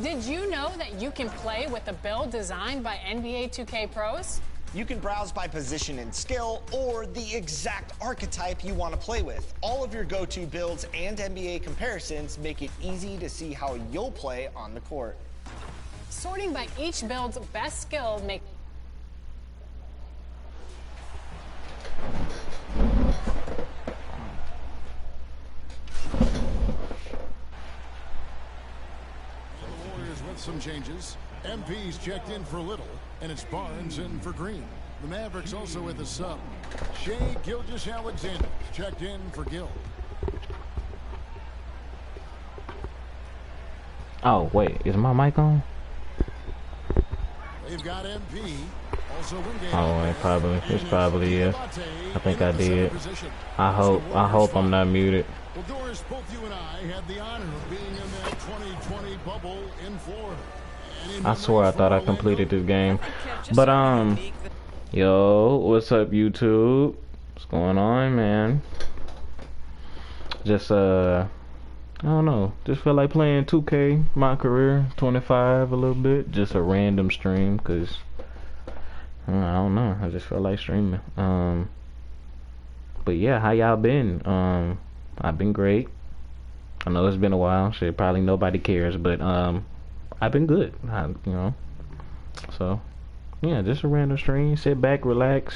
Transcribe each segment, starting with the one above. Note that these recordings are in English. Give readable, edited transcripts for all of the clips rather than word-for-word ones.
Did you know that you can play with a build designed by NBA 2K pros? You can browse by position and skill or the exact archetype you want to play with. All of your go-to builds and NBA comparisons make it easy to see how you'll play on the court. Sorting by each build's best skill makes some changes. MP's checked in for Little, and it's Barnes in for Green. The Mavericks also with a sub. Shea Gilgeous-Alexander checked in for Gill. Oh wait, is my mic on? They've got MP. Also oh, it's probably yeah. I think I did. I hope I'm not muted. Well, Doris, both you and I had the honor of being in that 2020 bubble in Florida. I swear I thought I completed this game. But yo, what's up YouTube? What's going on, man? Just I don't know, just feel like playing 2K, my career 25 a little bit. Just a random stream, cause I don't know, I just feel like streaming. But yeah, how y'all been? I've been great. I know it's been a while, shit, probably nobody cares, but I've been good, you know. So yeah, just a random stream. Sit back, relax,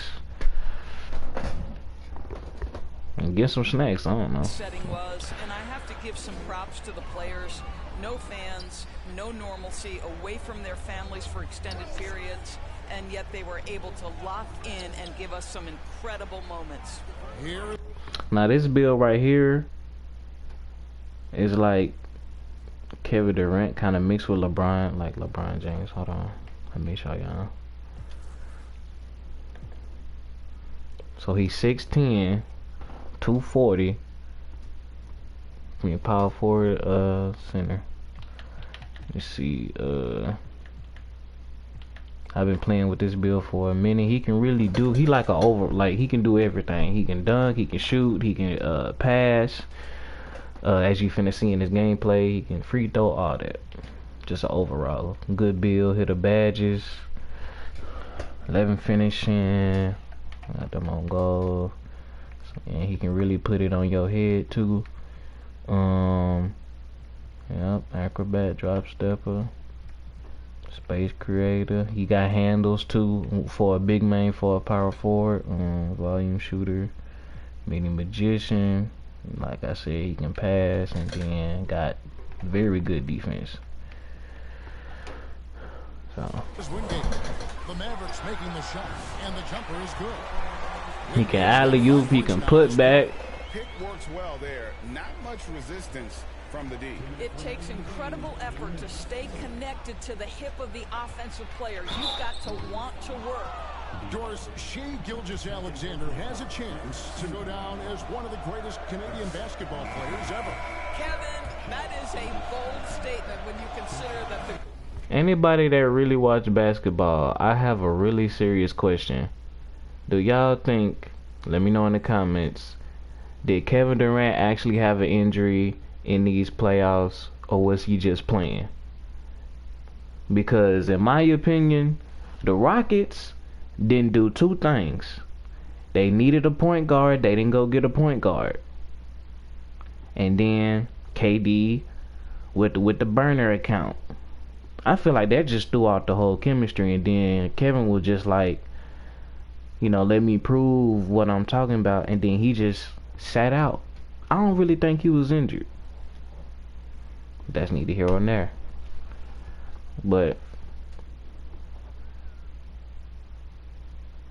and get some snacks. I don't know. Setting was, and I have to give some props to the players. No fans, no normalcy, away from their families for extended periods, and yet they were able to lock in and give us some incredible moments. Now this build right here is like Kevin Durant kind of mixed with LeBron, like LeBron James. Hold on, let me show y'all. So he's 6'10", 240. I mean, power forward, center. Let's see. I've been playing with this build for a minute. He can really do. He like he can do everything. He can dunk. He can shoot. He can pass. As you finna see in his gameplay, he can free throw, all that. Just an overall good build. Hit the badges. 11 finishing. Got them on goal. And he can really put it on your head too. Yep, acrobat, drop stepper, space creator. He got handles too for a big man, for a power forward. Volume shooter, medium magician. Like I said, he can pass, and then got very good defense. So the Mavericks making the shot, and the jumper is good. He can alley-oop, he can put back. Pick works well there. Not much resistance from the D. It takes incredible effort to stay connected to the hip of the offensive player. You've got to want to work. Doris, Shea Gilgeous-Alexander has a chance to go down as one of the greatest Canadian basketball players ever. Kevin, that is a bold statement when you consider that the... Anybody that really watch basketball, I have a really serious question. Do y'all think, let me know in the comments, did Kevin Durant actually have an injury in these playoffs, or was he just playing? Because in my opinion, the Rockets didn't do two things. They needed a point guard, they didn't go get a point guard. And then KD with the burner account. I feel like that just threw out the whole chemistry, and then Kevin was just like, you know, let me prove what I'm talking about, and then he just sat out. I don't really think he was injured. That's neither here nor there. But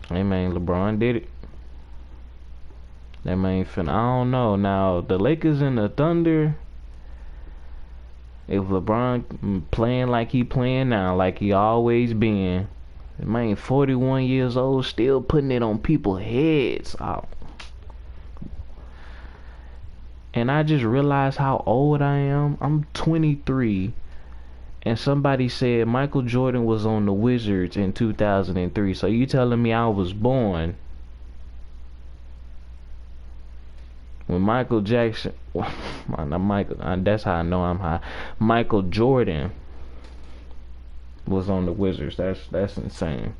hey man, LeBron did it. That man finna, I don't know. Now the Lakers and the Thunder, if LeBron playing like he playing now, like he always been, man, 41 years old, still putting it on people's heads. Oh. And I just realized how old I am. I'm 23. And somebody said Michael Jordan was on the Wizards in 2003. So you telling me I was born when Michael Jackson, not Michael, that's how I know I'm high. Michael Jordan was on the Wizards. That's insane.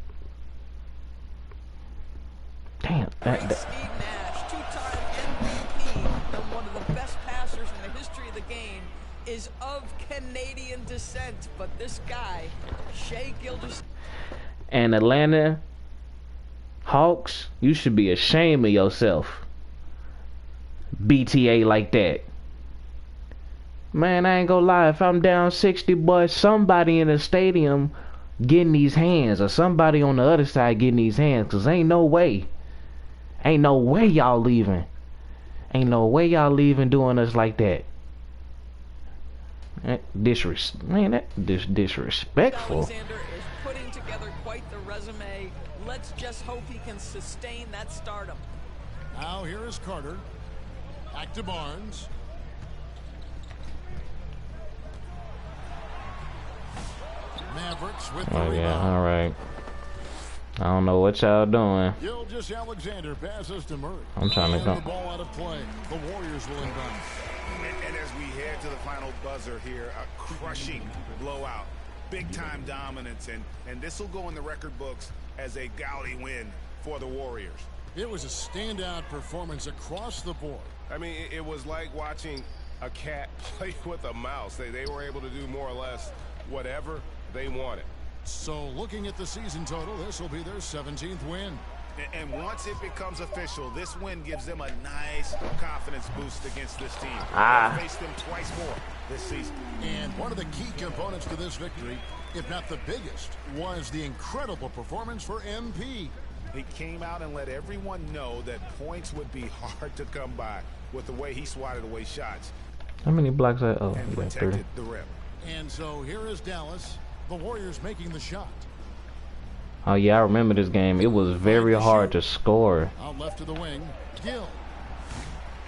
Damn. Great Steve Nash, two-time MVP and one of the best passers in the history of the game, is of Canadian descent. But this guy, Shai Gilgeous. And Atlanta Hawks, you should be ashamed of yourself. BTA like that. Man, I ain't gonna lie. If I'm down 60, boy, somebody in the stadium getting these hands, or somebody on the other side getting these hands, cause ain't no way y'all leaving. Ain't no way y'all leaving doing us like that. Disrespectful. Alexander is putting together quite the resume. Let's just hope he can sustain that stardom. Now here is Carter. Back to Barnes. Mavericks with the Oh yeah, rebound. all right. I don't know what y'all doing. Gilgeous Alexander passes to Murray. I'm trying to And go. the ball out of play. The Warriors will inbound. And as we head to the final buzzer here, a crushing blowout. Big-time dominance, and this will go in the record books as a gaudy win for the Warriors. It was a standout performance across the board. I mean, it was like watching a cat play with a mouse. They were able to do more or less whatever they wanted. So looking at the season total, this will be their 17th win. And once it becomes official, this win gives them a nice confidence boost against this team. They'll face them twice more this season. And one of the key components to this victory, if not the biggest, was the incredible performance for MP. He came out and let everyone know that points would be hard to come by with the way he swatted away shots How many blocks I and yeah, 3. protected the rim. And so here is Dallas, the Warriors making the shot. Oh yeah, I remember this game. It was very hard to score. Out left to the wing, Gill.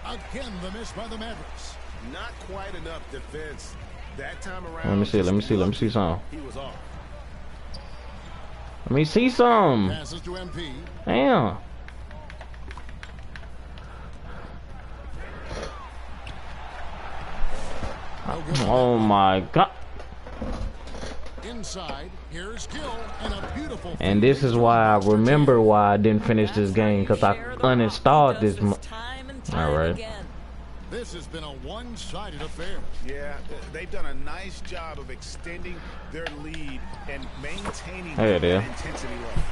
Again, the miss by the Mavericks. Not quite enough defense that time around. Let me see some. He was off. Let me see some. Passes to MP. Damn. Oh my god. Inside, here's Gill, and a beautiful. And this is why I remember why I didn't finish this game, because I uninstalled this. All right. This has been a one-sided affair. Yeah, they've done a nice job of extending their lead and maintaining Hey, that there. intensity level.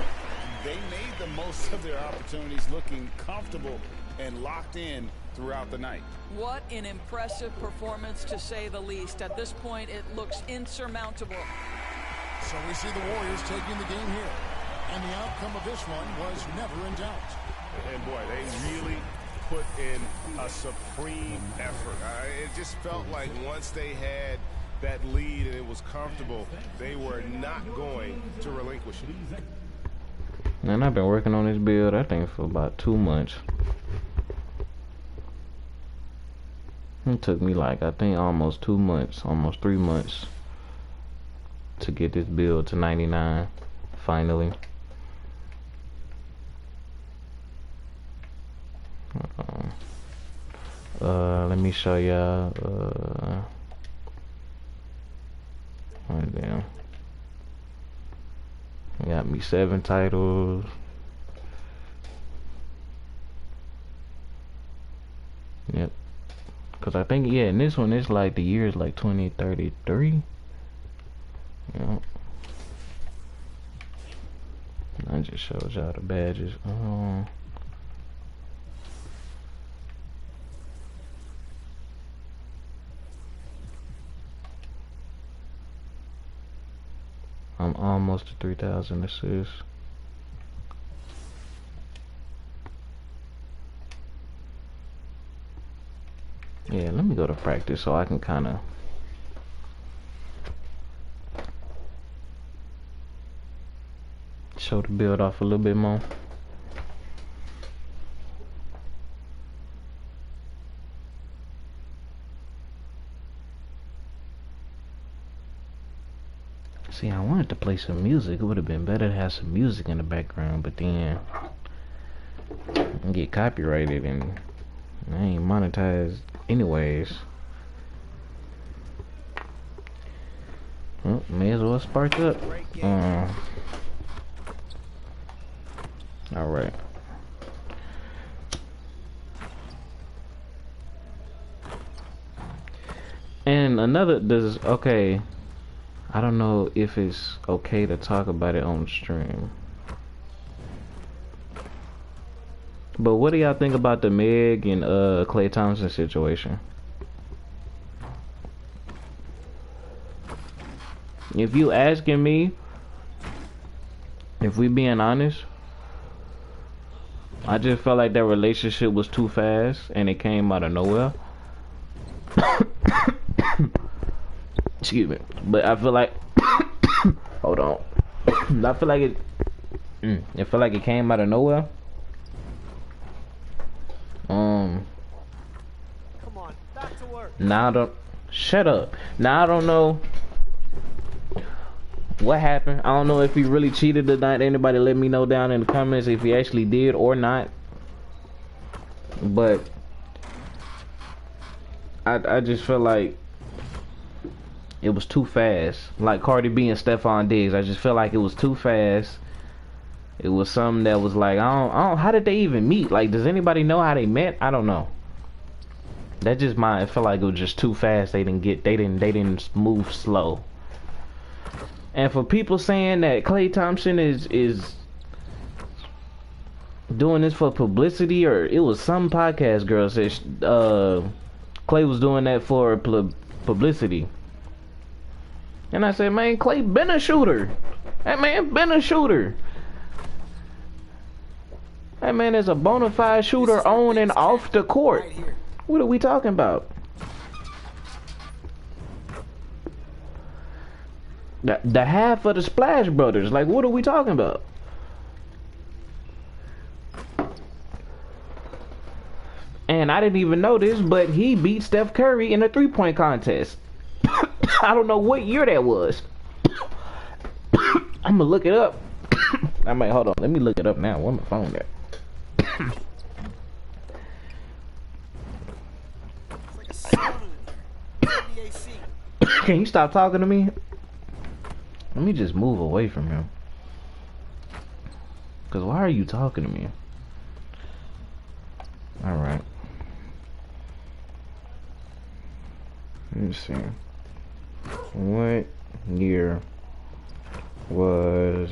They made the most of their opportunities, looking comfortable and locked in throughout the night. What an impressive performance, to say the least. At this point, it looks insurmountable. So we see the Warriors taking the game here. And the outcome of this one was never in doubt. And boy, they really put in a supreme effort. It just felt like once they had that lead and it was comfortable, they were not going to relinquish it. And I've been working on this build, I think, for about 2 months. It took me like, I think, almost 2 months, almost 3 months to get this build to 99, finally. Let me show y'all. Oh, damn. Got me 7 titles. Yep. Cause I think, yeah, in this one it's like the year is like 2033. Yep. I just showed y'all the badges. I'm almost to 3,000 assists. Yeah, let me go to practice so I can kind of show the build off a little bit more. See, I wanted to play some music. It would have been better to have some music in the background, but then I get copyrighted and I ain't monetized anyways. Oh, may as well spark up. All right. And another okay. I don't know if it's okay to talk about it on stream. But what do y'all think about the Meg and Klay Thompson situation? If you asking me, if we being honest, I just felt like that relationship was too fast and it came out of nowhere. Excuse me. But I feel like hold on. I feel like it came out of nowhere. Come on, back to work. Now I don't shut up. Now I don't know what happened. I don't know if he really cheated or not. Anybody let me know down in the comments if he actually did or not. But I just feel like it was too fast. Like Cardi B and Stephon Diggs. I just feel like it was too fast. It was something that was like, I don't how did they even meet? Like, does anybody know how they met? I don't know. That just I feel like it was just too fast. They didn't move slow. And for people saying that Klay Thompson is doing this for publicity, or it was some podcast girl said Klay was doing that for publicity. And I said, man, Klay been a shooter. That man been a shooter. That man is a bona fide shooter on and off the court. What are we talking about? The half of the Splash Brothers. Like, what are we talking about? And I didn't even know this, but he beat Steph Curry in a three-point contest. I don't know what year that was. I'm gonna look it up. I might, hold on. Let me look it up now. Where's my phone at? Can you stop talking to me? Let me just move away from him. Cause why are you talking to me? Alright. Let me see. What year was...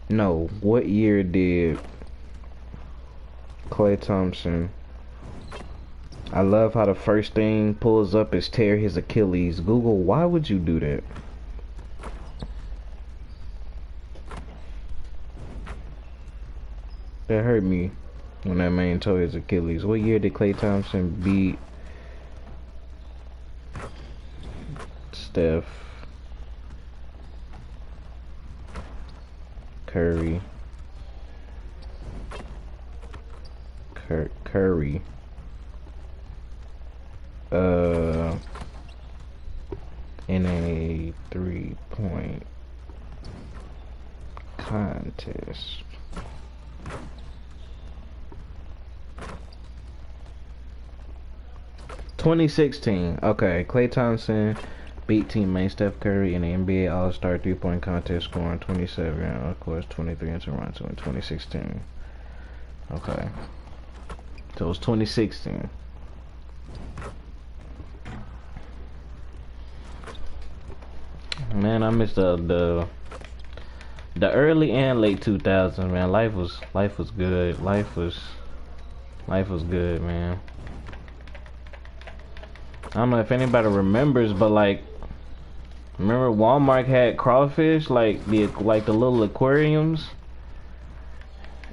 No, what year did Klay Thompson... I love how the first thing pulls up is tear his Achilles. Google, why would you do that? That hurt me when that man tore his Achilles. What year did Klay Thompson beat Steph Curry? Curry. In a 3-point contest. (2016) Okay, Klay Thompson beat teammate Steph Curry in the NBA All-Star 3-point contest, scoring 27, of course 23 in Toronto in 2016. Okay, so it was 2016. Man, I missed the early and late 2000s, man. Life was good. Life was good, man. I don't know if anybody remembers, but like, remember Walmart had crawfish, like the little aquariums,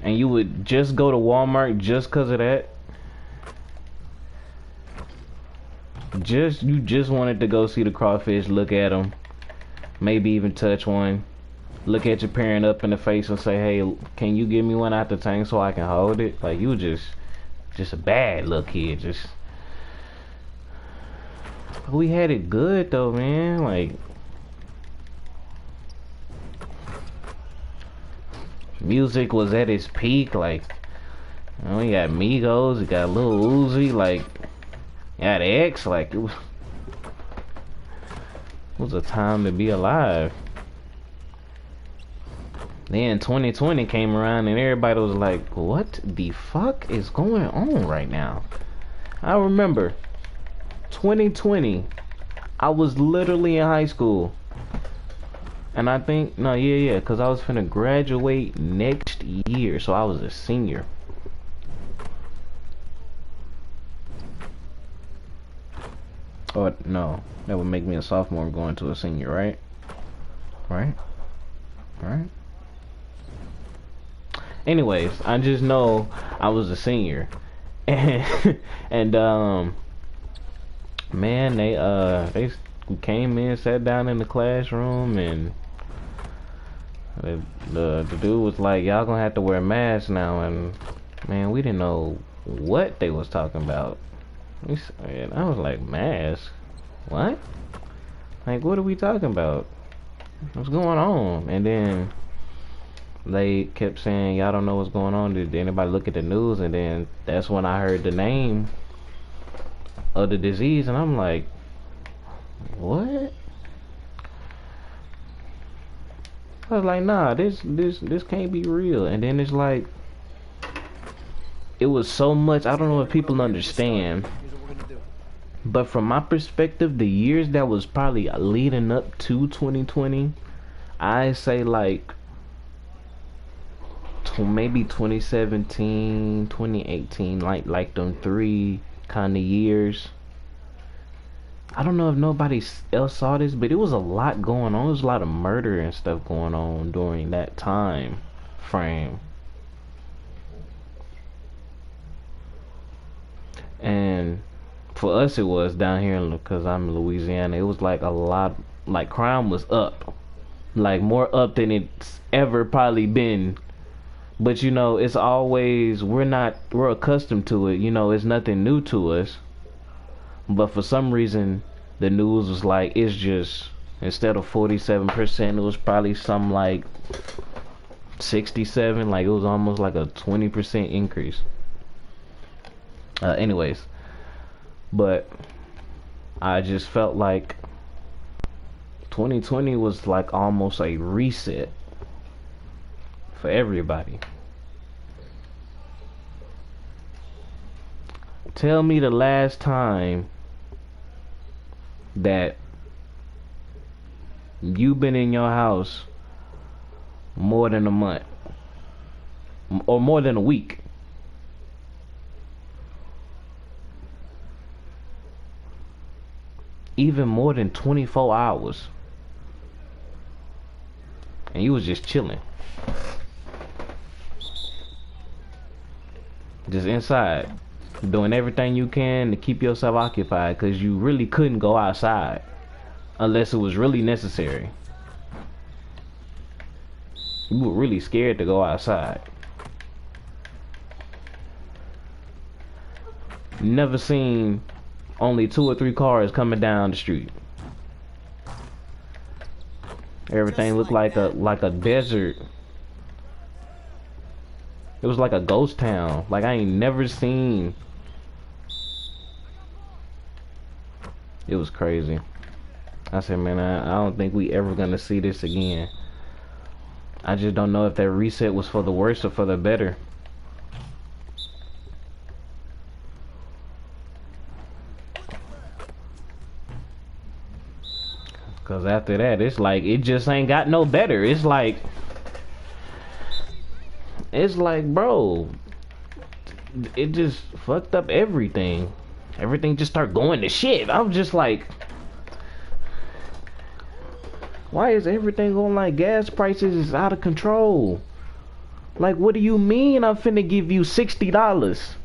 and you would just go to Walmart just cause of that. You just wanted to go see the crawfish, look at them. Maybe even touch one. Look at your parent up in the face and say, hey, can you give me one out the tank so I can hold it? Like, you just a bad little kid. But we had it good though, man. Like, music was at its peak. Like, you know, we got Migos, we got Lil Uzi, like, got X, like, it was a time to be alive. Then 2020 came around and everybody was like, what the fuck is going on right now? I remember 2020, I was literally in high school. And I think, no, yeah, because I was finna graduate next year, so I was a senior. Or, no, that would make me a sophomore going to a senior, right? Right? Right? Anyways, I just know I was a senior. And man, they came in, sat down in the classroom, and the dude was like, y'all gonna have to wear masks now. And man, we didn't know what they was talking about. And I was like, mask? What? Like, what are we talking about? What's going on? And then they kept saying, y'all don't know what's going on. Did anybody look at the news? And then that's when I heard the name of the disease, and I'm like, what? I was like, nah, this can't be real. And then it's like, it was so much. I don't know if people understand, but from my perspective, the years that was probably leading up to 2020, I say like maybe 2017, 2018, like them 3 kind of years. I don't know if nobody else saw this, but it was a lot going on. There was a lot of murder and stuff going on during that time frame. And for us, it was down here, because I'm in Louisiana, it was like a lot, like crime was up. Like more up than it's ever probably been. But you know, it's always, we're accustomed to it. You know, it's nothing new to us. But for some reason, the news was like, it's just, instead of 47%, it was probably something like 67. Like, it was almost like a 20% increase. Anyways, but I just felt like 2020 was like almost a reset for everybody. Tell me the last time that you've been in your house more than a month or more than a week. Even more than 24 hours. And you was just chilling. Just inside. Doing everything you can to keep yourself occupied, because you really couldn't go outside unless it was really necessary. You were really scared to go outside. Never seen only 2 or 3 cars coming down the street. Everything looked like a desert. It was like a ghost town. Like, I ain't never seen. It was crazy. I said, man, I don't think we ever gonna see this again. I just don't know if that reset was for the worse or for the better. Cause after that, it's like, it just ain't got no better. It's like, bro, it just fucked up everything. Everything just started going to shit. I was just like, why is everything going like gas prices is out of control? Like, what do you mean I'm finna give you $60?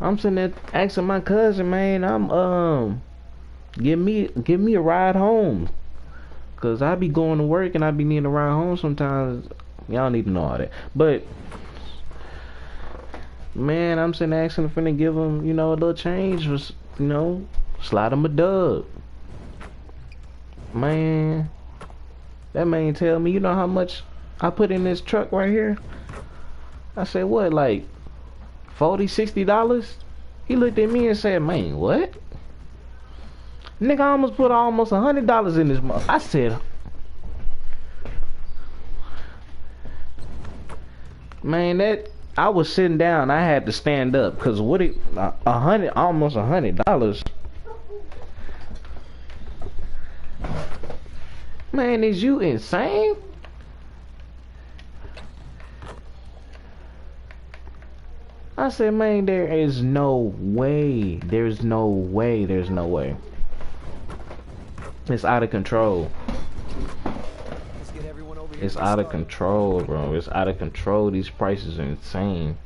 I'm sitting there asking my cousin, man, give me a ride home. Cause I be going to work and I be needing a ride home sometimes. Y'all need to know all that. But man, I'm sitting there asking, finna give him, you know, a little change, for, you know, slide him a dub. Man, that man tell me, you know how much I put in this truck right here? I said, what, like $40, $60? He looked at me and said, man, what? Nigga, I almost put almost $100 in this month. I said, man, that I was sitting down. I had to stand up because what it almost $100. Man, is you insane? I said, man, there is no way. There's no way. There's no way. It's out of control. It's out of control, bro. It's out of control. These prices are insane.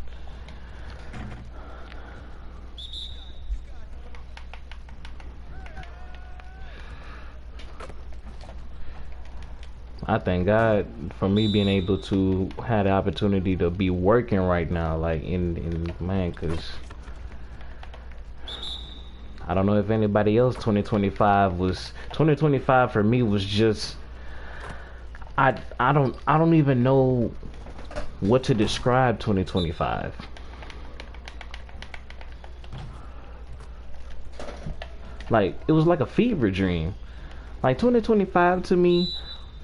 I thank God for me being able to have the opportunity to be working right now, like in man, cause I don't know if anybody else 2025 for me was just I don't even know what to describe 2025. Like it was like a fever dream. Like 2025 to me,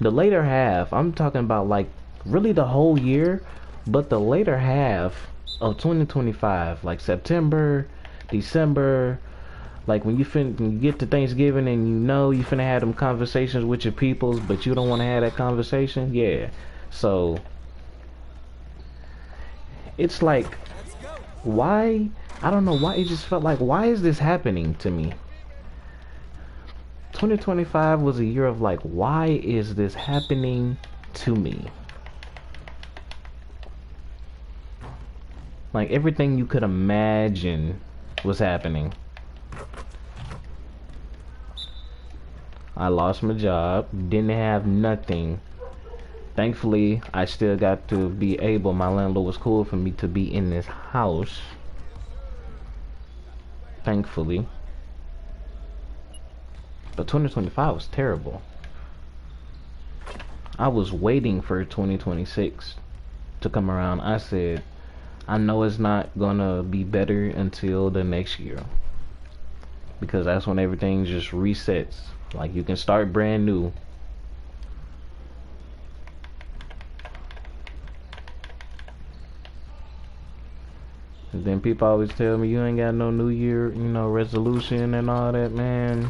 the later half, I'm talking about like really the whole year, but the later half of 2025, like September, December, like when you get to Thanksgiving and you know you finna have them conversations with your peoples, but you don't want to have that conversation, yeah. So it's like, why? I don't know why. It just felt like, why is this happening to me? 2025 was a year of like, why is this happening to me? Like everything you could imagine was happening. I lost my job, didn't have nothing. Thankfully, I still got to be able, my landlord was cool for me to be in this house. Thankfully. But 2025 was terrible. I was waiting for 2026 to come around. I said, I know it's not gonna be better until the next year, because that's when everything just resets. Like you can start brand new. And then people always tell me, you ain't got no New Year, you know, resolution and all that, man.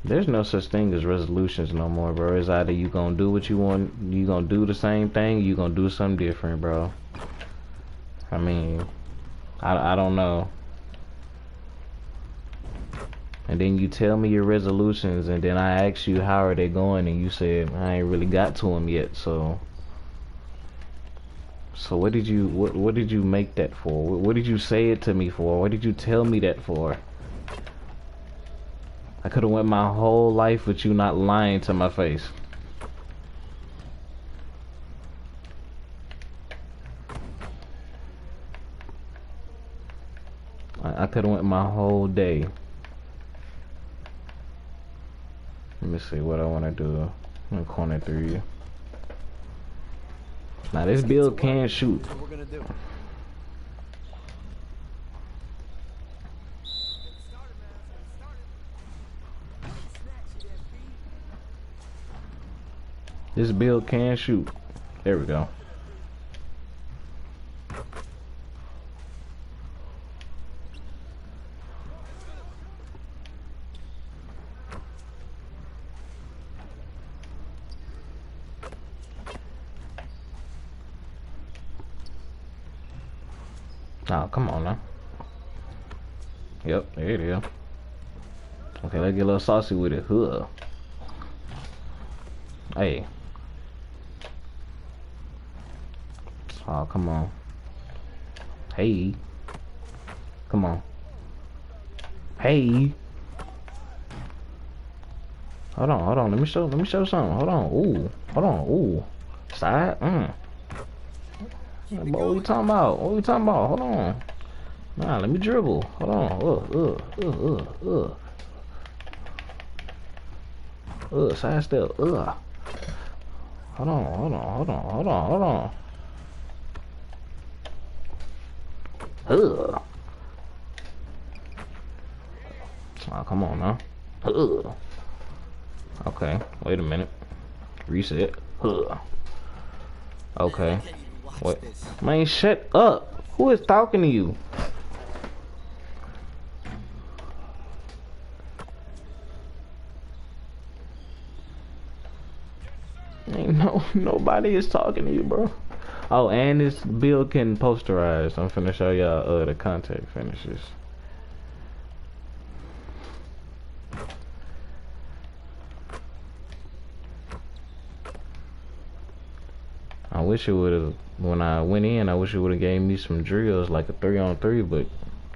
There's no such thing as resolutions no more, bro. It's either you gonna do what you want, you gonna do the same thing, you gonna do something different, bro. I mean, I don't know. And then you tell me your resolutions, and then I ask you how are they going, and you said I ain't really got to them yet. So what did you make that for? What did you say it to me for? What did you tell me that for? I could have went my whole life with you not lying to my face. I could have went my whole day. Let me see what I want to do. I'm gonna corner through you. Now this build can shoot. That's what we're gonna do. This build can shoot. There we go. Oh, come on now. Yep, there it is. Okay, let's get a little saucy with it. Huh. Hey. Oh, come on. Hey. Come on. Hey. Hold on. Let me show something. Hold on. Ooh. Hold on. Ooh. Side. What are we talking about? Hold on. Nah, let me dribble. Hold on. Side step. Hold on. Oh, come on now. Ugh. Okay, wait a minute. Reset. Ugh. Okay. What? Man, shut up. Who is talking to you? Ain't nobody is talking to you, bro. Oh, and this build can posterize. I'm finna show y'all the contact finishes. I wish it would have, when I went in, I wish it would have gave me some drills like a 3-on-3, but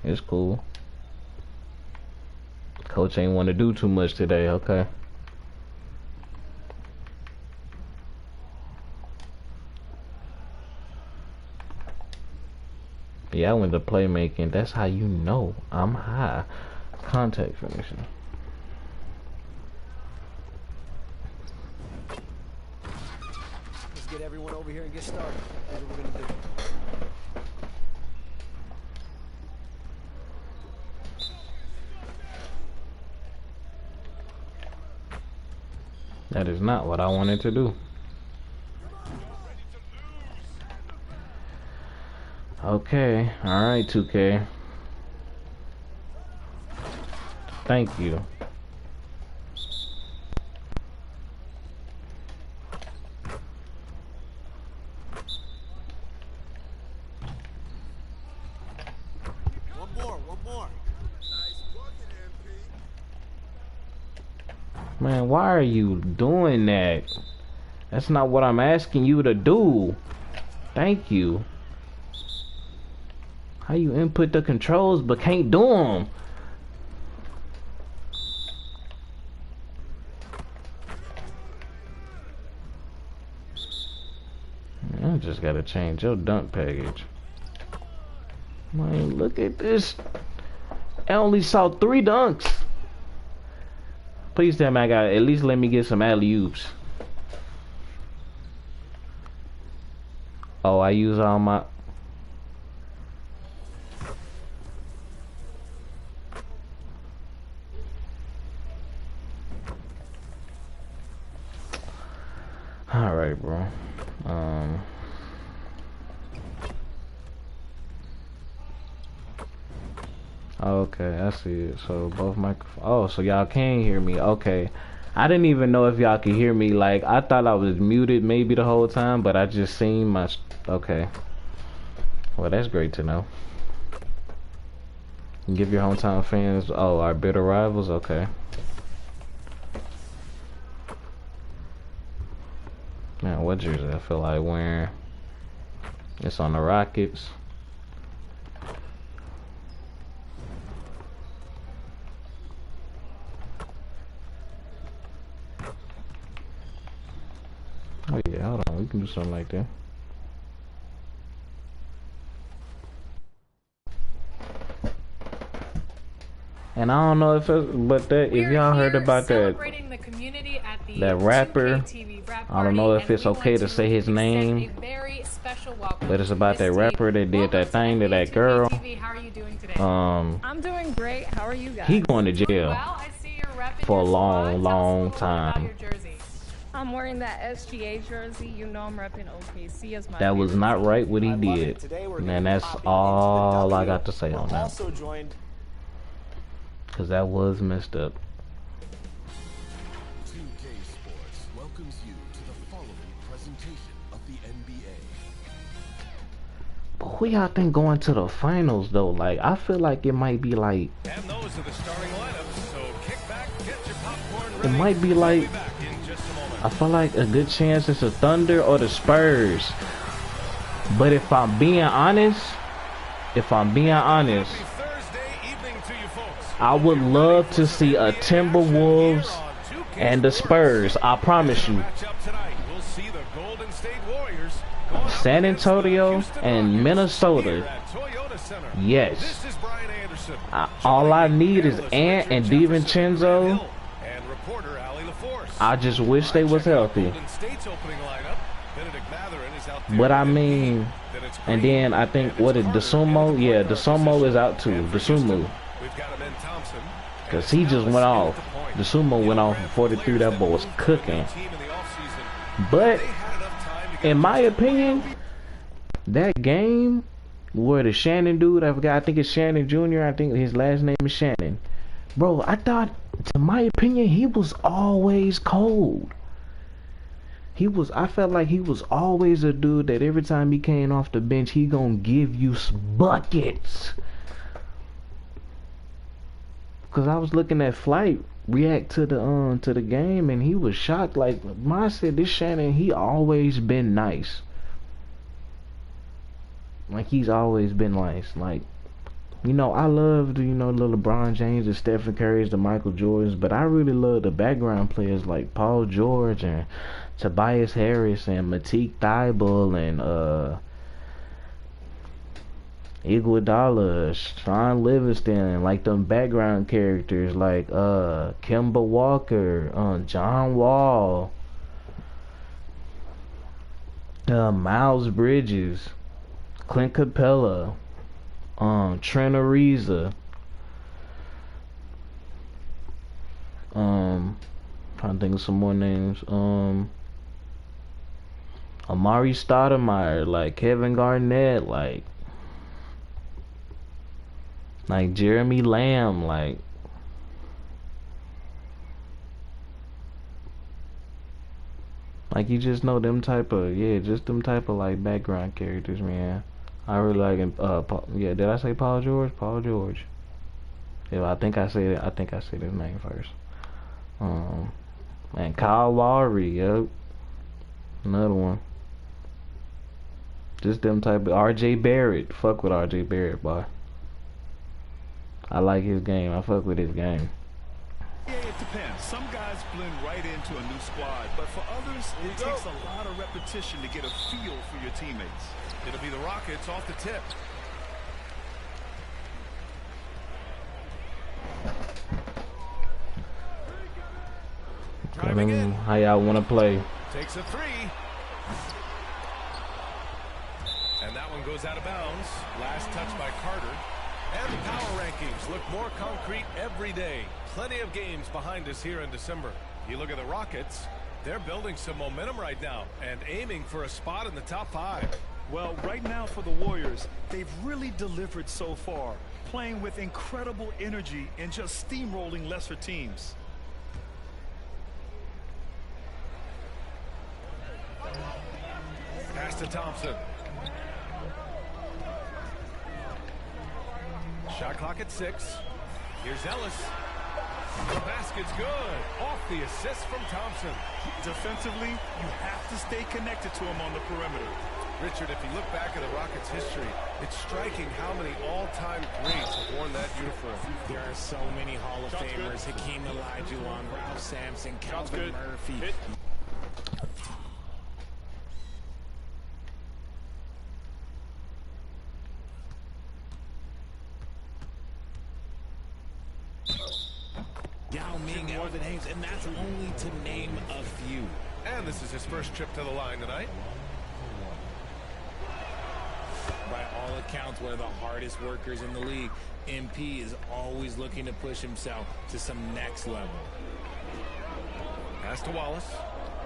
it's cool. Coach ain't want to do too much today, okay? Yeah, I went to playmaking. That's how you know I'm high. Contact finishing. Let's get everyone over here and get started. Here's what we're gonna do. That is not what I wanted to do. Okay, alright 2K. Thank you. One more. Man, why are you doing that? That's not what I'm asking you to do. Thank you. How you input the controls but can't do them? I just gotta change your dunk package. Man, look at this. I only saw 3 dunks. Please tell me I got, at least let me get some alley-oops. Oh, I use all my... Alright, bro. Okay, I see it. So both microphones. Oh, so y'all can hear me. Okay. I didn't even know if y'all could hear me. Like, I thought I was muted maybe the whole time, but I just seen my... Okay. Well, that's great to know. Give your hometown fans... Oh, our bitter rivals? Okay. Man, what jersey I feel like wearing? It's on the Rockets. Oh yeah, hold on, we can do something like that. And I don't know if it's, but that if y'all heard about that rapper, I don't know if it's okay to say his name, but it's about that rapper that did that thing to that girl. I'm doing great. How are you guys? He going to jail for a long time. I'm wearing that SGA jersey. You know I'm repping OKC as my That was not right what he did. And that's all I got to say on that. Because that was messed up. 2K Sports welcomes you to the following presentation of the NBA. But who y'all think going to the finals though? Like, I feel like it might be like... And those are the starting lineups, so kick back, get your popcorn It ready. might be like... I feel like a good chance it's the Thunder or the Spurs. But if I'm being honest, I would love to see a Timberwolves and the Spurs. I promise you. San Antonio and Minnesota. Yes. All I need is Ant and DiVincenzo. I just wish they was healthy. But I mean, and then I think, what is DeSumo? Yeah, DeSumo is out too. DeSumo. Cause he just went off. The sumo went off for 43. That boy was cooking. But in my opinion, that game where the Shannon dude, I forgot, I think it's Shannon Jr., I think his last name is Shannon. Bro, I thought, to my opinion, he was always cold. I felt like he was always a dude that every time he came off the bench, he gonna give you buckets. Cause I was looking at Flight react to the game, and he was shocked. Like, I said, this Shannon, he always been nice. Like, he's always been nice. Like, you know, I loved, you know, the LeBron James, the Stephen Currys, the Michael Jordans, but I really love the background players like Paul George and Tobias Harris and Matisse Thybulle and Iguodala, Sean Livingston, like them background characters like Kemba Walker, John Wall, Miles Bridges, Clint Capella, Trent Ariza, trying to think of some more names, Amari Stoudemire, like Kevin Garnett, like Jeremy Lamb, like you just know them type of, just them type of like background characters, man. I really like him. Did I say Paul George? Paul George. Yeah, I think I said his name first. And Kyle Lowry, yep, another one. Just them type of RJ Barrett. Fuck with RJ Barrett, boy. I like his game. I fuck with his game. Yeah, it depends. Some guys blend right into a new squad, but for others, it takes a lot of repetition to get a feel for your teammates. It'll be the Rockets off the tip. Driving in. How y'all want to play? Takes a three. And that one goes out of bounds. Last touch by Carter. And the power rankings look more concrete every day. Plenty of games behind us here in December. You look at the Rockets, they're building some momentum right now and aiming for a spot in the top 5. Well, right now for the Warriors, they've really delivered so far, playing with incredible energy and just steamrolling lesser teams. Pass to Thompson. Shot clock at 6. Here's Ellis. The basket's good. Off the assist from Thompson. Defensively, you have to stay connected to him on the perimeter. Richard, if you look back at the Rockets' history, it's striking how many all-time greats have worn that uniform. There are so many Hall of Famers. Hakeem Olajuwon, Ralph Sampson, Calvin Murphy. Yao Ming, Elvin Hayes, and that's only to name a few. And this is his first trip to the line tonight. By all accounts, one of the hardest workers in the league, MP is always looking to push himself to some next level. Pass to Wallace.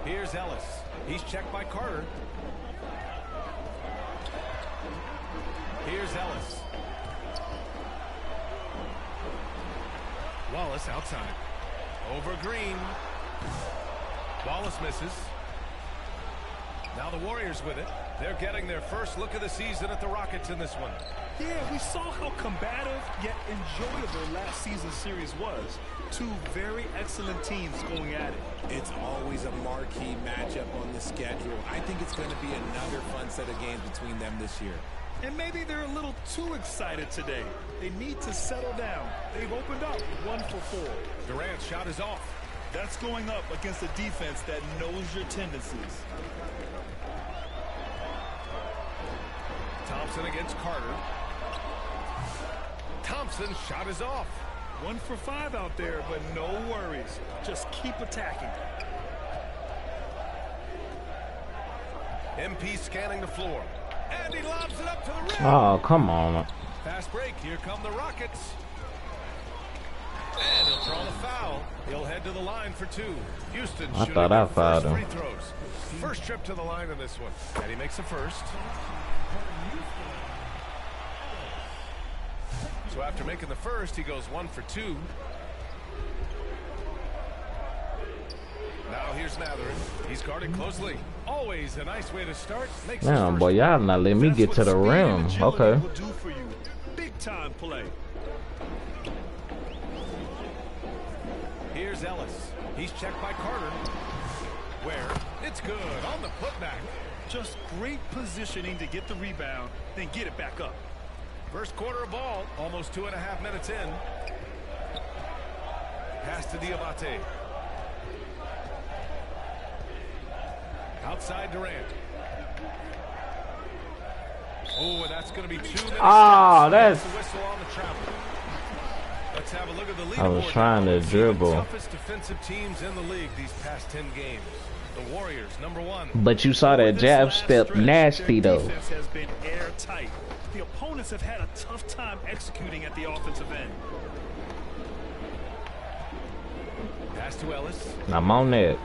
Here's Ellis. He's checked by Carter. Here's Ellis. Wallace outside. Over Green. Wallace misses. Now the Warriors with it. They're getting their first look of the season at the Rockets in this one. Yeah, we saw how combative yet enjoyable last season's series was. Two very excellent teams going at it. It's always a marquee matchup on the schedule. I think it's going to be another fun set of games between them this year. And maybe they're a little too excited today. They need to settle down. They've opened up 1 for 4. Durant's shot is off. That's going up against a defense that knows your tendencies. Thompson against Carter. Thompson's shot is off. 1 for 5 out there, but no worries. Just keep attacking. MP scanning the floor. And he lobs it up to the rim. Oh, come on. Fast break. Here come the Rockets. And he'll foul. He'll head to the line for 2. Houston I shooting thought I their fouled first him. free throws. First trip to the line in this one. And he makes the first. So after making the first, he goes 1 for 2. Now here's Matherin. He's guarded closely. Always a nice way to start. Makes Damn, boy, y'all not letting me get to the rim. Okay. Will do for you. Big time play. Here's Ellis. He's checked by Carter. Where? It's good on the putback. Just great positioning to get the rebound, then get it back up. First quarter of ball, almost 2.5 minutes in. Pass to Diabate. Outside Durant. Oh, and that's going to be 2 minutes. Oh, that's. Whistle on the travel. Let's have a look at the leaderboard. I was trying to dribble. Toughest defensive teams in the league these past 10 games. The Warriors, #1. But you saw that jab step nasty though. Defense has been airtight. The opponents have had a tough time executing at the offensive end. Pass to Ellis. I'm on that.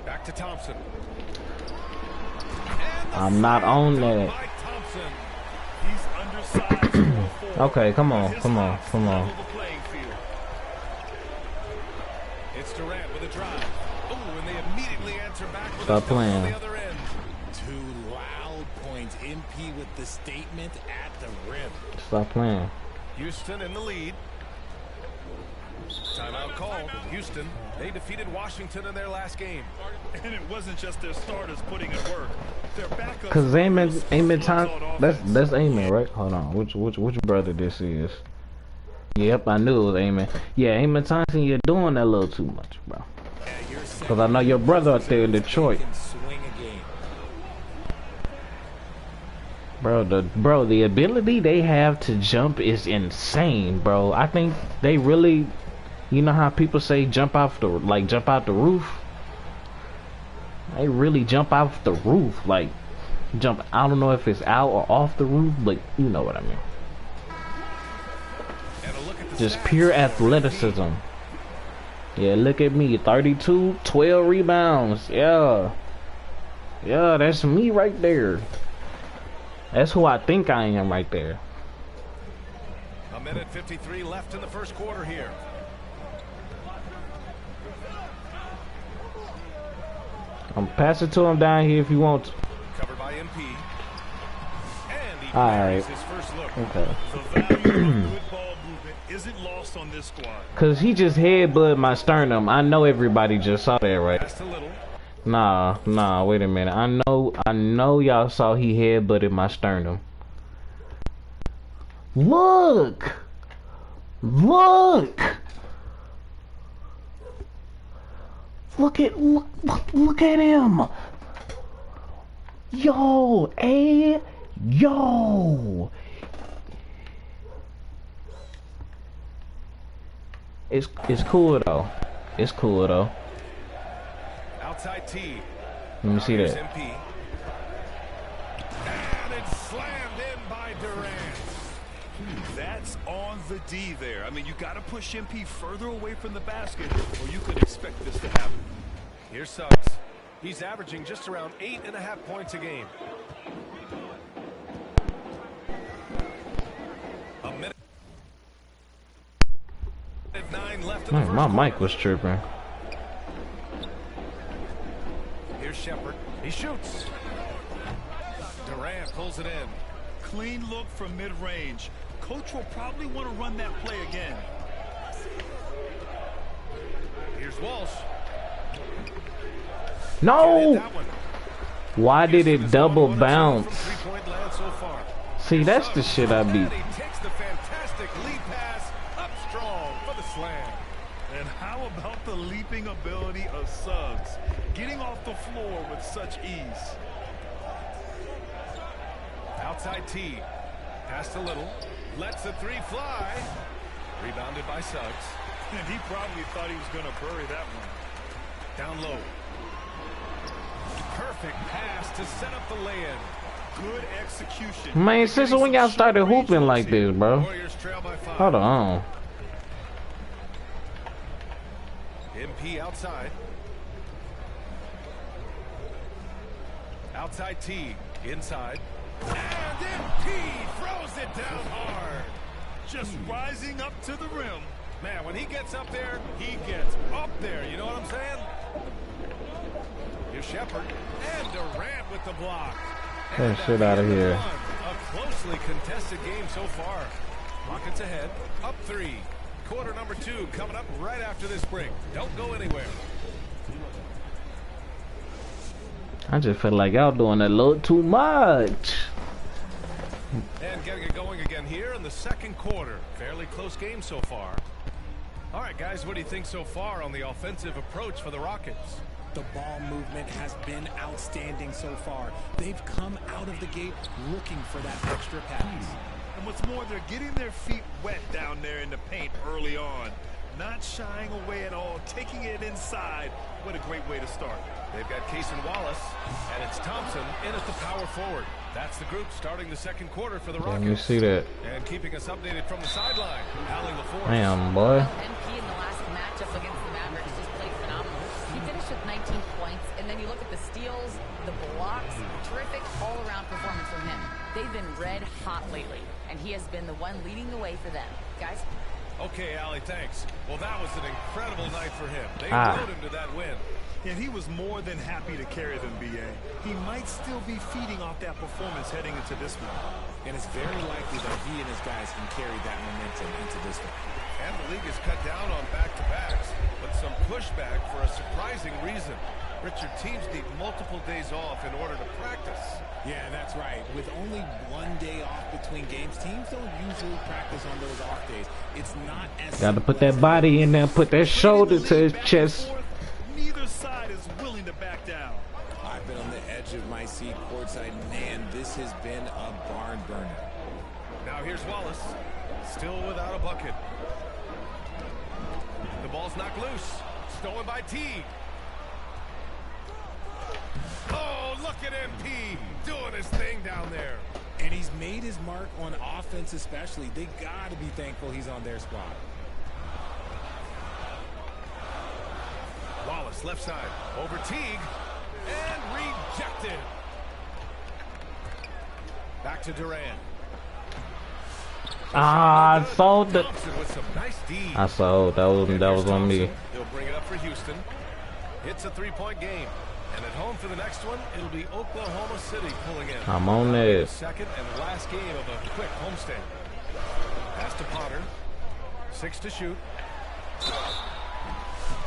Back to Thompson. I'm not on that. He's undersized. Okay, come on, come on, come on. It's Durant with a drive. Oh, and they immediately answer back with Stop a playing. on the other end. 2 loud points. MP with the statement at the rim. Stop playing. Houston in the lead. Timeout call. Houston, they defeated Washington in their last game. And it wasn't just their starters putting in work. Their backups. Cause Amen time. That's Amen, right? Hold on. Which brother this is? Yep, I knew it was Amen. Yeah, Amen Thompson, you're doing that a little too much, bro. Cause I know your brother out there in Detroit. Bro, the ability they have to jump is insane, bro. I think they really, you know how people say jump out the roof? They really jump off the roof, like jump. I don't know if it's out or off the roof, but you know what I mean. Just pure athleticism. Yeah, look at me, 32, 12 rebounds. Yeah, that's me right there. That's who I think I am right there. 1:53 left in the first quarter here. I'm passing to him down here if you want to. Covered by MP. And he Alright. his first look. Okay. The value of good ball movement isn't lost on this squad. Cause he just headbutted my sternum. I know everybody just saw that, right? Just a little. Nah, wait a minute. I know y'all saw he headbutted my sternum. Look! Look at him! Yo, yo! It's cool though. It's cool though. Outside T. Let me see that. MP. And it's slammed in by Durant. That's on the D there. I mean, you got to push MP further away from the basket, or you could expect this to happen. Here's Suggs. He's averaging just around 8.5 points a game. A minute. 9 left in the first My quarter. mic was tripping. Here's Shepard. He shoots. Durant pulls it in. Clean look from mid-range. Coach will probably want to run that play again. Here's Walsh. No! Why did it double bounce? See, that's the shit I beat. He takes the fantastic lead pass up strong for the slam. And how about the leaping ability of Suggs? Getting off the floor with such ease. Outside T. Passed a little. Lets the 3 fly. Rebounded by Suggs. And he probably thought he was going to bury that one. Down low. Perfect pass to set up the lay-in. good execution. Man, since when y'all started hooping like this, bro? Warriors trail by 5. Hold on. MP outside. Outside T. Inside. And MP throws it down hard. Just rising up to the rim. Man, when he gets up there, he gets up there. You know what I'm saying? Here's Shepard. And Durant with the block. Get shit out of here. A closely contested game so far. Rockets ahead. Up 3. Quarter number 2 coming up right after this break. Don't go anywhere. I just feel like y'all doing a little too much. And getting it going again here in the second quarter. Fairly close game so far. All right, guys, what do you think so far on the offensive approach for the Rockets? The ball movement has been outstanding so far. They've come out of the gate looking for that extra pass. And what's more, they're getting their feet wet down there in the paint early on. Not shying away at all, taking it inside. What a great way to start. They've got Cason Wallace, and it's Thompson in at the power forward. That's the group starting the second quarter for the Rockets. Let me see that. And keeping us updated from the sideline, Allie LaForce. Damn, boy. NP in the last matchup against the Mavericks just played phenomenal. He finished with 19 points, and then you look at the steals, the blocks, terrific all-around performance from him. They've been red hot lately, and he has been the one leading the way for them. Guys? Okay, Allie, thanks. Well, that was an incredible night for him. They rode him to that win. And he was more than happy to carry them, B.A. He might still be feeding off that performance heading into this one. And it's very likely that he and his guys can carry that momentum into this one. And the league has cut down on back-to-backs, but some pushback for a surprising reason. Richard, teams need multiple days off in order to practice. Yeah, that's right. With only 1 day off between games, teams don't usually practice on those off days. It's not as... Got to put that body in there, put that shoulder to his chest. Neither side is willing to back down. I've been on the edge of my seat courtside. Man, this has been a barn burner. Now here's Wallace, still without a bucket. The ball's knocked loose, stolen by Teague. Oh, look at MP doing his thing down there. And he's made his mark on offense especially. They got to be thankful he's on their squad. Wallace left side over Teague and rejected. Back to Durant. I saw the. With some nice D. I saw that was on me. He'll bring it up for Houston. It's a three-point game. And at home for the next one, it'll be Oklahoma City pulling in. I'm on there. Second and last game of a quick homestand. Pass to Potter. 6 to shoot.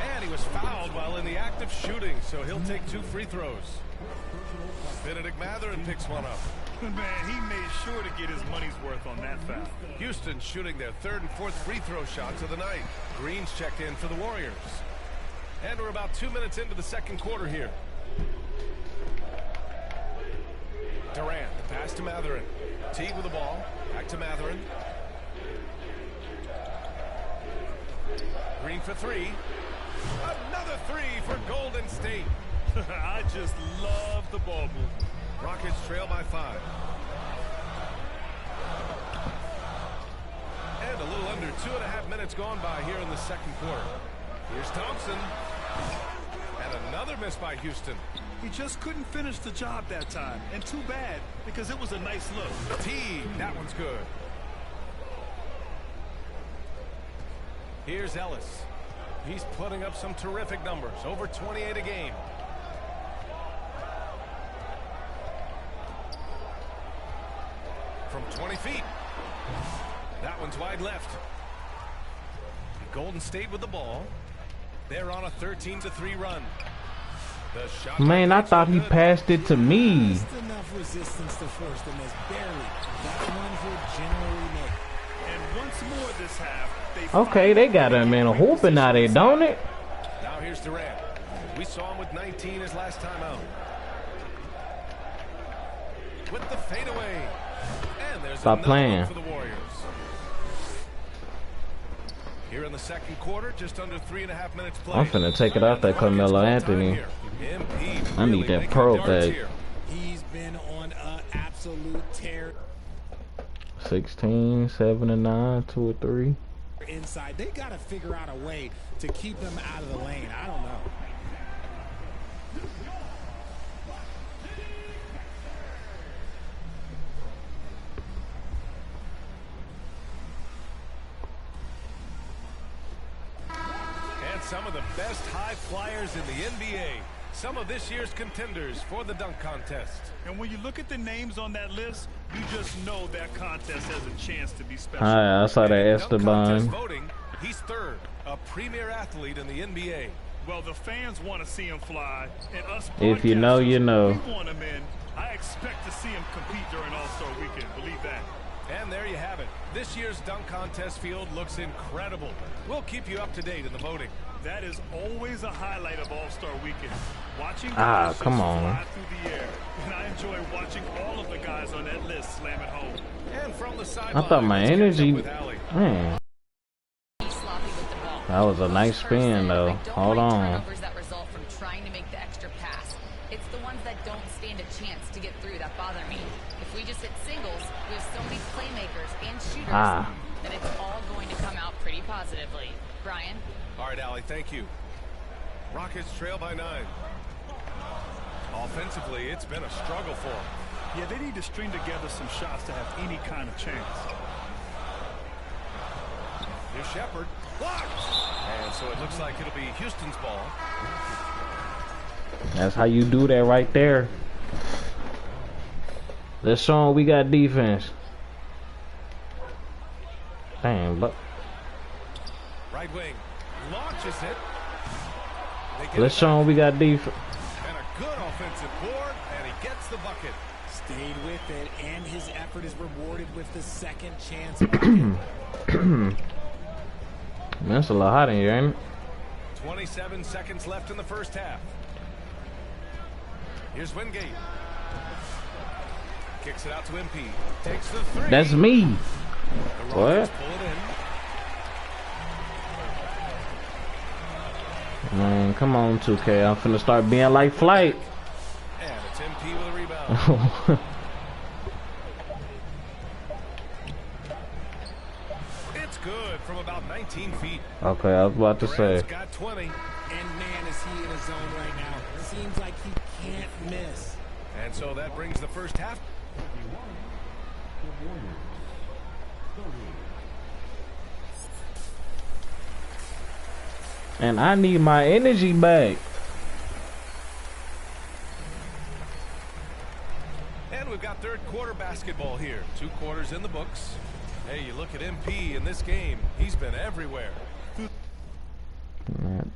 And he was fouled while in the act of shooting, so he'll take 2 free throws. Benedict Mathurin picks one up. Man, he made sure to get his money's worth on that foul. Houston shooting their 3rd and 4th free throw shots of the night. Green's checked in for the Warriors. And we're about 2 minutes into the second quarter here. Durant, the pass to Mathurin. Teague with the ball. Back to Mathurin. Green for 3. Another 3 for Golden State. I just love the ball movement. Rockets trail by 5. And a little under 2.5 minutes gone by here in the second quarter. Here's Thompson. And another miss by Houston. He just couldn't finish the job that time. And too bad, because it was a nice look. Teague, that one's good. Here's Ellis. He's putting up some terrific numbers. Over 28 a game. From 20 feet. That one's wide left. Golden State with the ball. They're on a 13-3 run. The shot. Man, I thought he passed it to me. Just enough resistance to force the miss. Barely. That one he'll generally make. And once more this half, Okay, they got him in a hooping now, they don't it? Now here's Durant. We saw him with 19 his last time out. With the fadeaway. And there's Stop playing. For the Warriors. Here in the second quarter, just under 3.5 minutes play. I'm finna take it off that Carmelo Anthony. I need that pro back. He's been on an absolute absolute tear. 16, 7 and 9, 2 or 3. Inside, they got to figure out a way to keep them out of the lane. I don't know. And some of the best high flyers in the NBA. Some of this year's contenders for the dunk contest. And when you look at the names on that list, you just know that contest has a chance to be special. I saw that Esteban. Voting, he's third, a premier athlete in the NBA. Well, the fans want to see him fly, and us If you know, you know. we want him in. I expect to see him compete during All-Star Weekend. Believe that. And there you have it. This year's dunk contest field looks incredible. We'll keep you up to date in the voting. That is always a highlight of All-Star Weekend. Watching come on. fly through the air. And I enjoy watching all of the guys on that list slam it home. And from the side, I thought my energy, man. That was a nice spin though. Hold on. That result from trying to make the extra pass. It's the ones that don't stand a chance to get through that bother me. If we just hit singles, we have so many playmakers and shooters that it's all going to come out pretty positively. Brian? All right, Allie, thank you. Rockets trail by 9. Offensively, it's been a struggle for them. Yeah, they need to string together some shots to have any kind of chance. Here's Shepard. Blocked! And so it looks like it'll be Houston's ball. That's how you do that right there. Let's show 'em we got defense. Damn, but Right wing launches it. let's show 'em we got defense. And a good offensive board, and he gets the bucket. Stayed with it, and his effort is rewarded with the second chance. Man, it's a lot hot in here, ain't it? 27 seconds left in the first half. Here's Wingate. Kicks it out to MP. Takes the 3. That's me. The Rockets pull it in. Man, come on, 2K. I'm finna start being like Flight. And it's MP with a rebound. It's good from about 19 feet. Okay, I was about to say. Got 20. And man, is he in his zone right now. It seems like he can't miss. And so that brings the first half. And I need my energy back. And we've got third quarter basketball here. 2 quarters in the books. Hey, you look at MP in this game. He's been everywhere.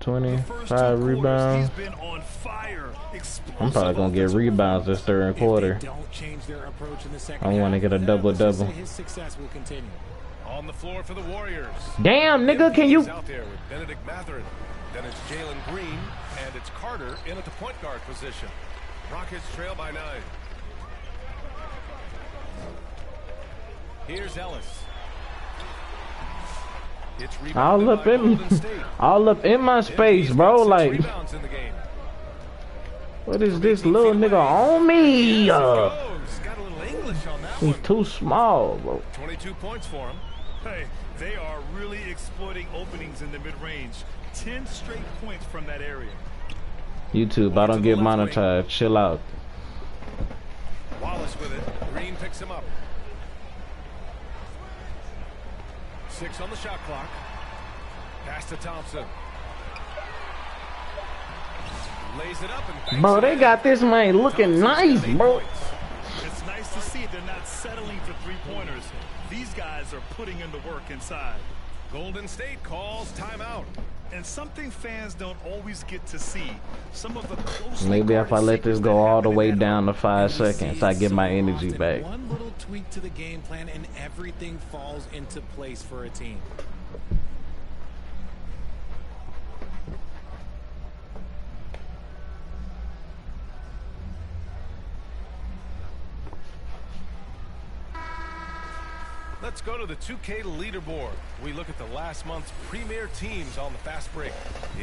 25 rebounds. He's been on fire. I'm probably gonna get rebounds this third quarter. Don't change their approach in the second I want to get a double-double. His success will continue. On the floor for the Warriors. Damn, nigga, can you? Out there with Benedict Mathurin. Then it's Jalen Green, and it's Carter in at the point guard position. Rockets trail by 9. Here's Ellis. It's all up in my space, bro. Like, what is this little nigga on me? He's too small, bro. 22 points for him. Hey, they are really exploiting openings in the mid-range. 10 straight points from that area. YouTube, I don't get monetized. Chill out. Wallace with it. Green picks him up. 6 on the shot clock. Pass to Thompson. Lays it up and bro, they got this man looking nice, bro. It's nice to see they're not settling for three-pointers. These guys are putting in the work inside. Golden State calls timeout. And something fans don't always get to see. Some of the close. Maybe if I let this go all the way down to 5 seconds, I get my energy back. One little tweak to the game plan and everything falls into place for a team. Let's go to the 2K leaderboard. We look at the last month's premier teams on the fast break.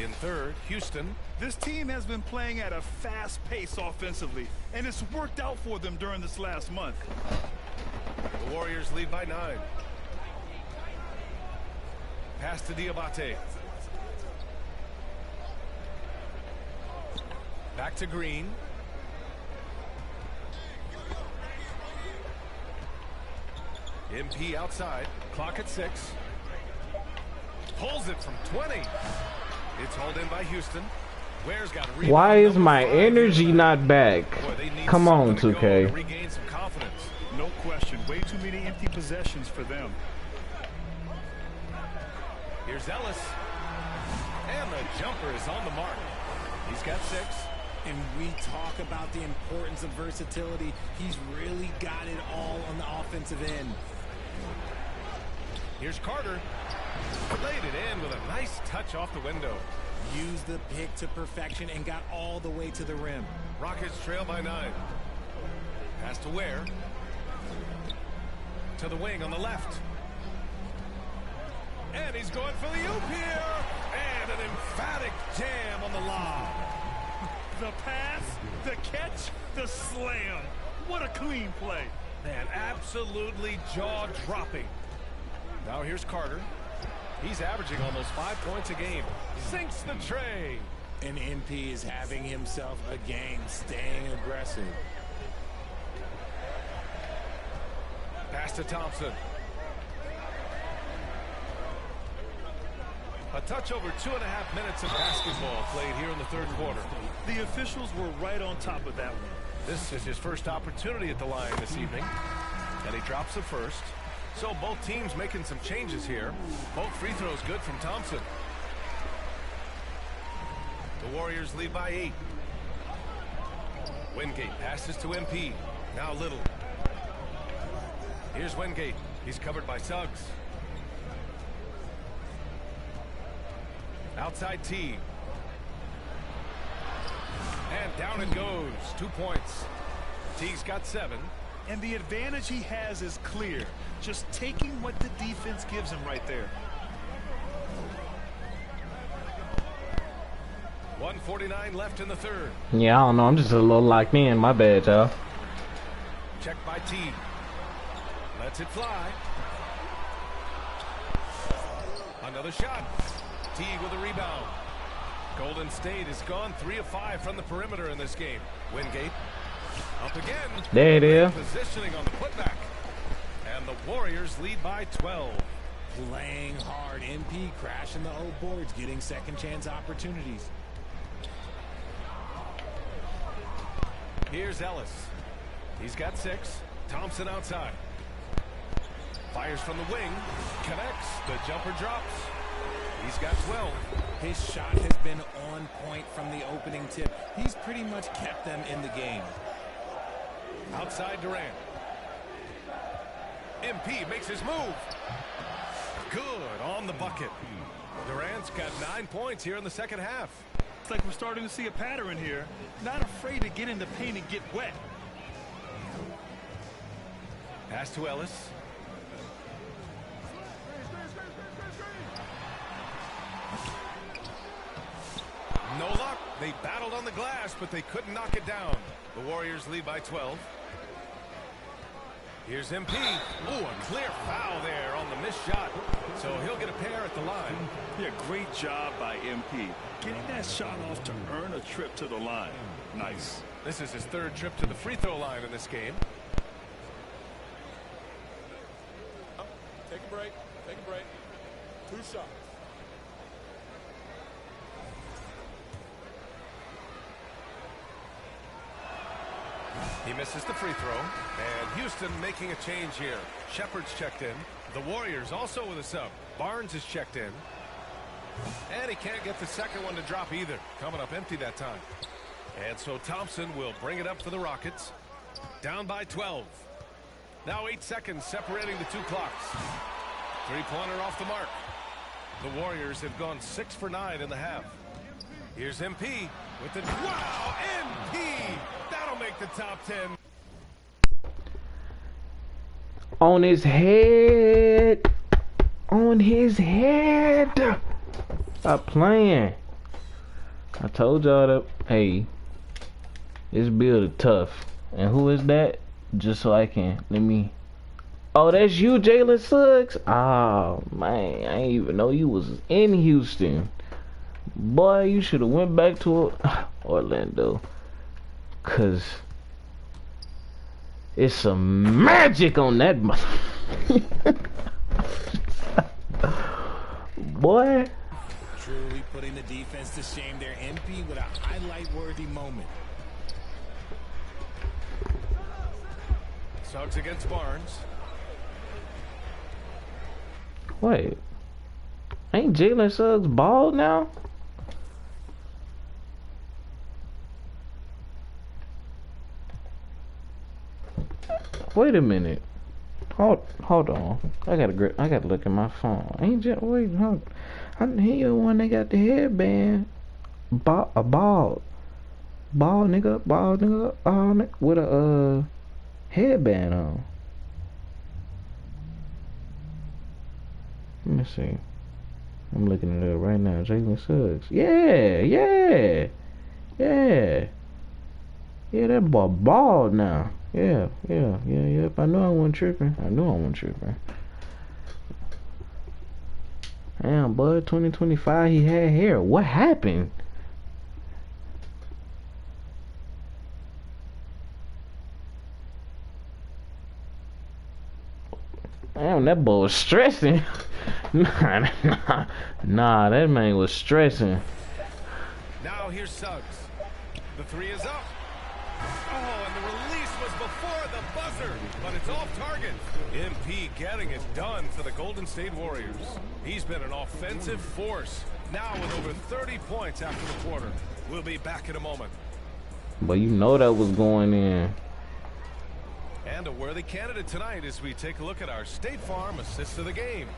In third, Houston. This team has been playing at a fast pace offensively, and it's worked out for them during this last month. The Warriors lead by 9. Pass to Diabate. Back to Green. MP outside. Clock at 6. Pulls it from 20. It's hauled in by Houston. Ware's got a rebound. Why is my energy not back? Come on, 2K. Regain some confidence. No question. Way too many empty possessions for them. Here's Ellis. And the jumper is on the mark. He's got 6. And we talk about the importance of versatility. He's really got it all on the offensive end. Here's Carter. Laid it in with a nice touch off the window. Used the pick to perfection and got all the way to the rim. Rockets trail by 9. Pass to Ware. To the wing on the left. And he's going for the oop here. And an emphatic jam on the lob. The pass, the catch, the slam. What a clean play. Man, absolutely jaw-dropping. Now here's Carter. He's averaging almost 5 points a game. Sinks the tray. And MP is having himself a game, staying aggressive. Pass to Thompson. A touch over 2.5 minutes of basketball played here in the third quarter. The officials were right on top of that one. This is his first opportunity at the line this evening. And he drops the first. So both teams making some changes here. Both free throws good from Thompson. The Warriors lead by 8. Wingate passes to MP. Now Little. Here's Wingate. He's covered by Suggs. Outside T. And down it goes. 2 points. T's got 7. And the advantage he has is clear. Just taking what the defense gives him right there. 1:49 left in the third. Yeah, I don't know. I'm just a little locked in. My bad, y'all. Checked by T. Lets it fly. Another shot. Teague with a rebound. Golden State has gone 3 of 5 from the perimeter in this game. Wingate up again. There it is. Positioning on the putback. And the Warriors lead by 12. Playing hard. MP crashing the O boards, getting second chance opportunities. Here's Ellis. He's got 6. Thompson outside. Fires from the wing. Connects. The jumper drops. He's got 12. His shot has been on point from the opening tip. He's pretty much kept them in the game. Outside Durant. MP makes his move. Good on the bucket. Durant's got 9 points here in the second half. It's like we're starting to see a pattern here. Not afraid to get in the paint and get wet. Pass to Ellis. No luck. They battled on the glass, but they couldn't knock it down. The Warriors lead by 12. Here's MP. Ooh, a clear foul there on the missed shot. So he'll get a pair at the line. Yeah, great job by MP. Getting that shot off to earn a trip to the line. Nice. This is his 3rd trip to the free throw line in this game. Take a break. Take a break. 2 shots. He misses the free throw. And Houston making a change here. Shepard's checked in. The Warriors also with a sub. Barnes is checked in. And he can't get the second one to drop either. Coming up empty that time. And so Thompson will bring it up for the Rockets. Down by 12. Now 8 seconds separating the 2 clocks. 3-pointer off the mark. The Warriors have gone 6 for 9 in the half. Here's MP with the... Wow! MP! That'll make the top 10. On his head. On his head. Stop playing. I told y'all that. Hey, this build is tough. And who is that? Just so I can let me. Oh, that's you, Jalen Suggs. Oh man, I didn't even know you was in Houston. Boy, you should have went back to Orlando. Cause it's some magic on that boy. Truly putting the defense to shame there. MP with a highlight-worthy moment. Suggs against Barnes. Wait, ain't Jalen Suggs bald now? Wait a minute. Hold on. I gotta look at my phone. Ain't just wait. Hold. He the one that got the headband. Bald nigga, with a headband on. Let me see. I'm looking it up right now. Jalen Suggs. Yeah. That boy bald now. Yeah. I know I wasn't tripping. Damn, bud. 2025. He had hair. What happened? Damn, that boy was stressing. Nah, that man was stressing. Now here's Suggs. The three is up. Oh, and the release was before the buzzer, but it's off target. MP getting it done for the Golden State Warriors. He's been an offensive force, now with over 30 points after the quarter. We'll be back in a moment. But you know that was going in. And a worthy candidate tonight as we take a look at our State Farm assist of the game.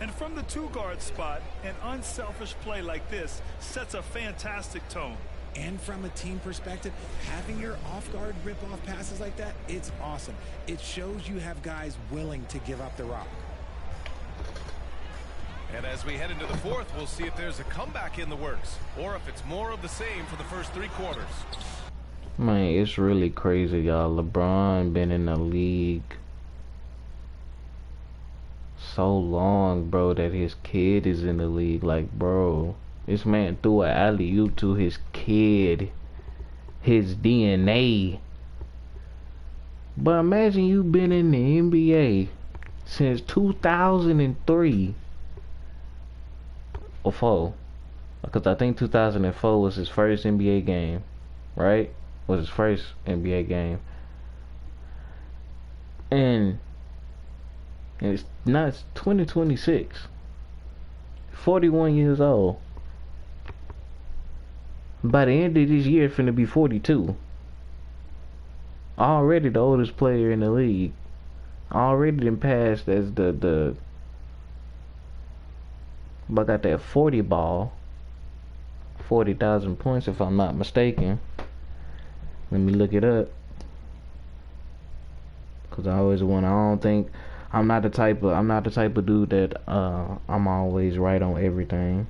And from the two-guard spot, an unselfish play like this sets a fantastic tone. And from a team perspective, having your off-guard rip-off passes like that, it's awesome. It shows you have guys willing to give up the rock. And as we head into the fourth, we'll see if there's a comeback in the works, or if it's more of the same for the first three quarters. Man, it's really crazy, y'all. LeBron been in the league so long, bro, that his kid is in the league. Like, bro, this man threw an alley-oop to his kid, his DNA. But imagine you been in the NBA since 2003 or 4, because I think 2004 was his first NBA game, right? Was his first NBA game, and it's 2026. 41 years old. By the end of this year, it's finna be 42. Already the oldest player in the league. Already done passed as the. But got that 40 ball. 40,000 points, if I'm not mistaken. Let me look it up. Cause I always want. I don't think. I'm not the type of dude that I'm always right on everything.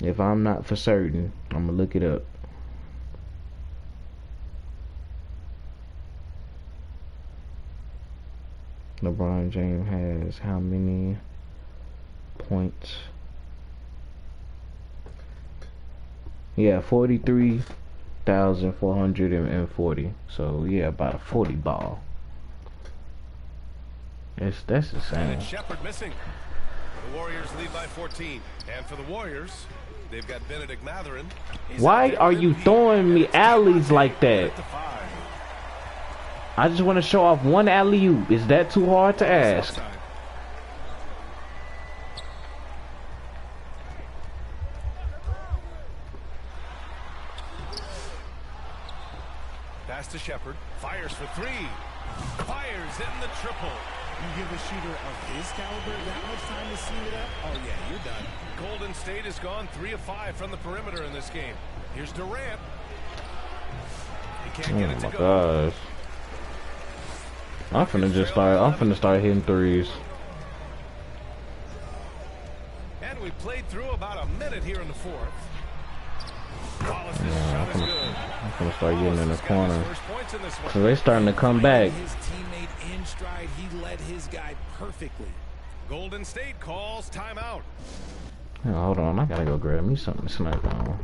If I'm not for certain, I'm gonna look it up. LeBron James has how many points? Yeah, 43,440. So yeah, about a 40 ball. That's insane. And it's Shepard missing. The Warriors lead by 14. And for the Warriors, they've got Benedict Mathurin. Why are you throwing me alleys like that? I just want to show off one alley-oop. Is that too hard to ask? Pass to Shepard. Fires for three. Fires in the triple. You give a shooter of his caliber that much time to seal it up? Oh, yeah, you're done. Golden State has gone 3 of 5 from the perimeter in this game. Here's Durant. He can't get it to go. Gosh. I'm finna start hitting threes. And we played through about a minute here in the fourth. Yeah, I'm finna start getting in the corner. So they starting to come back. His teammate in stride, he led his guy perfectly. Golden State calls timeout. Yeah, hold on, I gotta go grab me something to snipe on.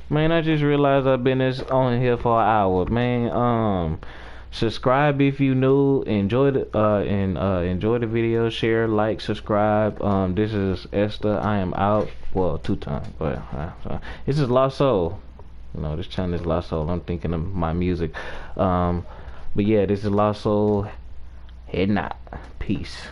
Man, I just realized I've been on here for an hour. Man, subscribe if you new. Enjoy the video. Share, like, subscribe. This is Esther. I am out. Well, 2 times, but this is Lost Soul. You know, this channel is Lost Soul. I'm thinking of my music. But yeah, this is Lost Soul. Heading out. Peace.